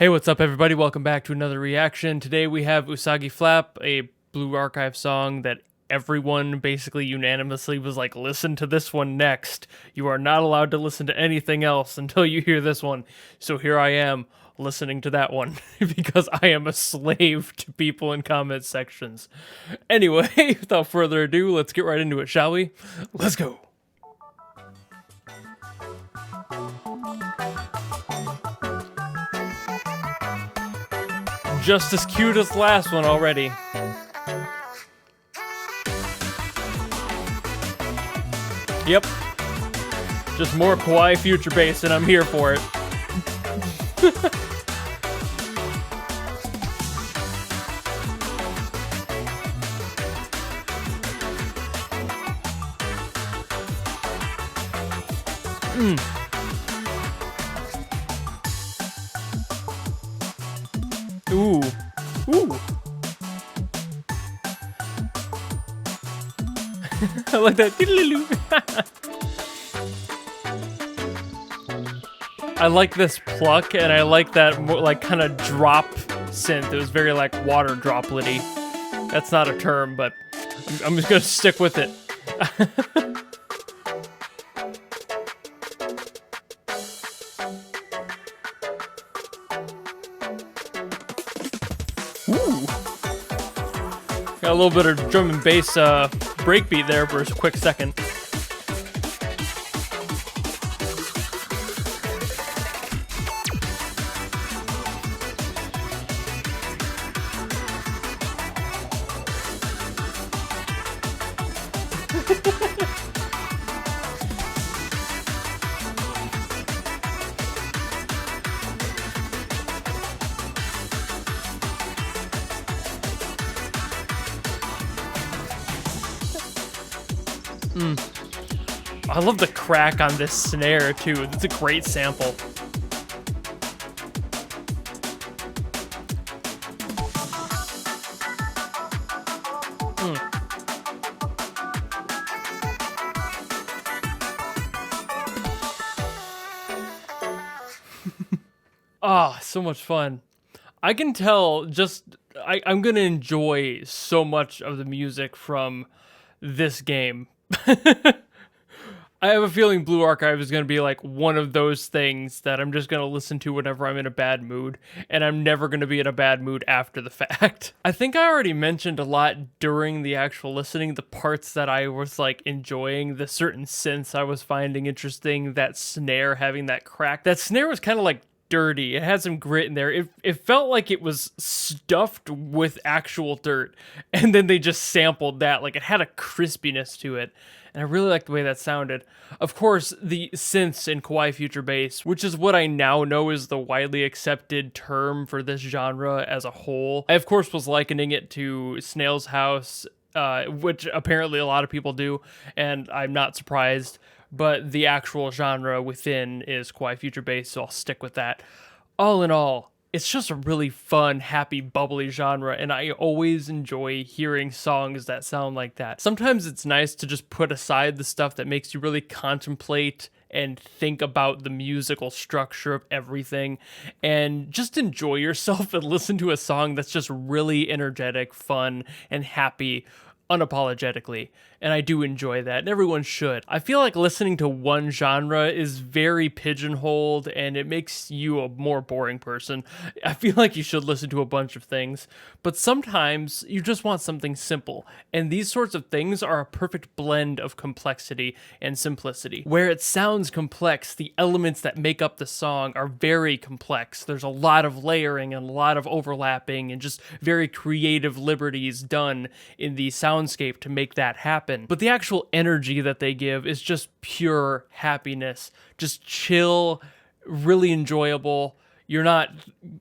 Hey, what's up, everybody? Welcome back to another reaction. Today we have Usagi Flap, a Blue Archive song that everyone basically unanimously was like, listen to this one next. You are not allowed to listen to anything else until you hear this one. So here I am, listening to that one, because I am a slave to people in comment sections. Anyway, without further ado, let's get right into it, shall we? Let's go! Just as cute as the last one already. Yep. Just more kawaii future bass and I'm here for it. Ooh. Ooh. I like that. I like this pluck, and I like that more like kind of drop synth. It was very like water droplet-y. That's not a term, but I'm just gonna stick with it. Ooh. Got a little bit of drum and bass breakbeat there for a quick second. I love the crack on this snare too. It's a great sample. Ah, so much fun. I can tell I'm gonna enjoy so much of the music from this game. I have a feeling Blue Archive is going to be like one of those things that I'm just going to listen to whenever I'm in a bad mood, and I'm never going to be in a bad mood after the fact. I think I already mentioned a lot during the actual listening, the parts that I was like enjoying, the certain synths I was finding interesting, that snare having that crack. That snare was kind of like dirty. It had some grit in there. It felt like it was stuffed with actual dirt, and then they just sampled that. Like, it had a crispiness to it, and I really liked the way that sounded. Of course, the synths in kawaii future bass, which is what I now know is the widely accepted term for this genre as a whole. I, of course, was likening it to Snail's House, which apparently a lot of people do, and I'm not surprised. But the actual genre within is kawaii future bass, so I'll stick with that. All in all, it's just a really fun, happy, bubbly genre, and I always enjoy hearing songs that sound like that. Sometimes it's nice to just put aside the stuff that makes you really contemplate and think about the musical structure of everything, and just enjoy yourself and listen to a song that's just really energetic, fun, and happy unapologetically, and I do enjoy that, and everyone should. I feel like listening to one genre is very pigeonholed, and it makes you a more boring person. I feel like you should listen to a bunch of things, but sometimes you just want something simple, and these sorts of things are a perfect blend of complexity and simplicity. Where it sounds complex, the elements that make up the song are very complex. There's a lot of layering and a lot of overlapping and just very creative liberties done in the soundscape to make that happen. But the actual energy that they give is just pure happiness, just chill, really enjoyable. You're not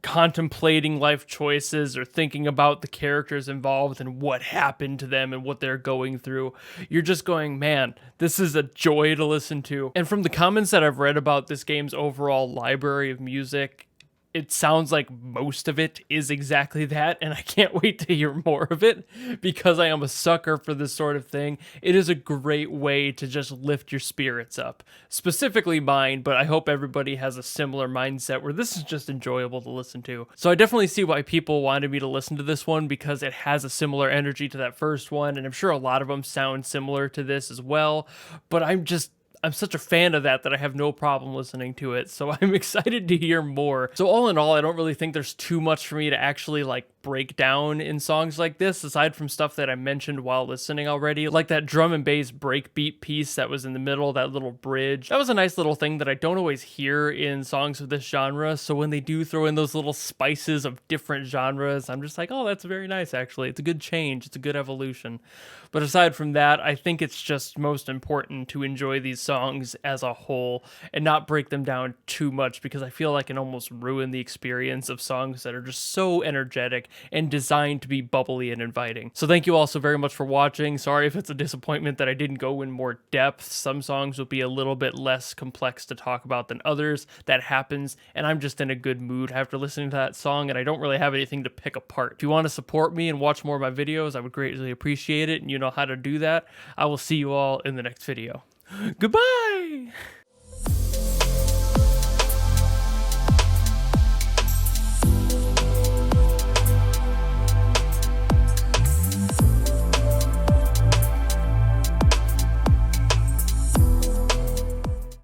contemplating life choices or thinking about the characters involved and what happened to them and what they're going through. You're just going, man, this is a joy to listen to. And from the comments that I've read about this game's overall library of music, it sounds like most of it is exactly that, and I can't wait to hear more of it because I am a sucker for this sort of thing. It is a great way to just lift your spirits up, specifically mine, but I hope everybody has a similar mindset where this is just enjoyable to listen to. So I definitely see why people wanted me to listen to this one because it has a similar energy to that first one, and I'm sure a lot of them sound similar to this as well, but I'm such a fan of that I have no problem listening to it. So I'm excited to hear more. So all in all, I don't really think there's too much for me to actually like break down in songs like this, aside from stuff that I mentioned while listening already, like that drum and bass breakbeat piece that was in the middle, that little bridge. That was a nice little thing that I don't always hear in songs of this genre. So when they do throw in those little spices of different genres, I'm just like, oh, that's very nice, actually. It's a good change. It's a good evolution. But aside from that, I think it's just most important to enjoy these songs as a whole and not break them down too much, because I feel like it can almost ruin the experience of songs that are just so energetic and designed to be bubbly and inviting. So thank you all so very much for watching. Sorry if it's a disappointment that I didn't go in more depth. Some songs will be a little bit less complex to talk about than others. That happens, and I'm just in a good mood after listening to that song, and I don't really have anything to pick apart. If you want to support me and watch more of my videos, I would greatly appreciate it, and you know how to do that. I will see you all in the next video. Goodbye!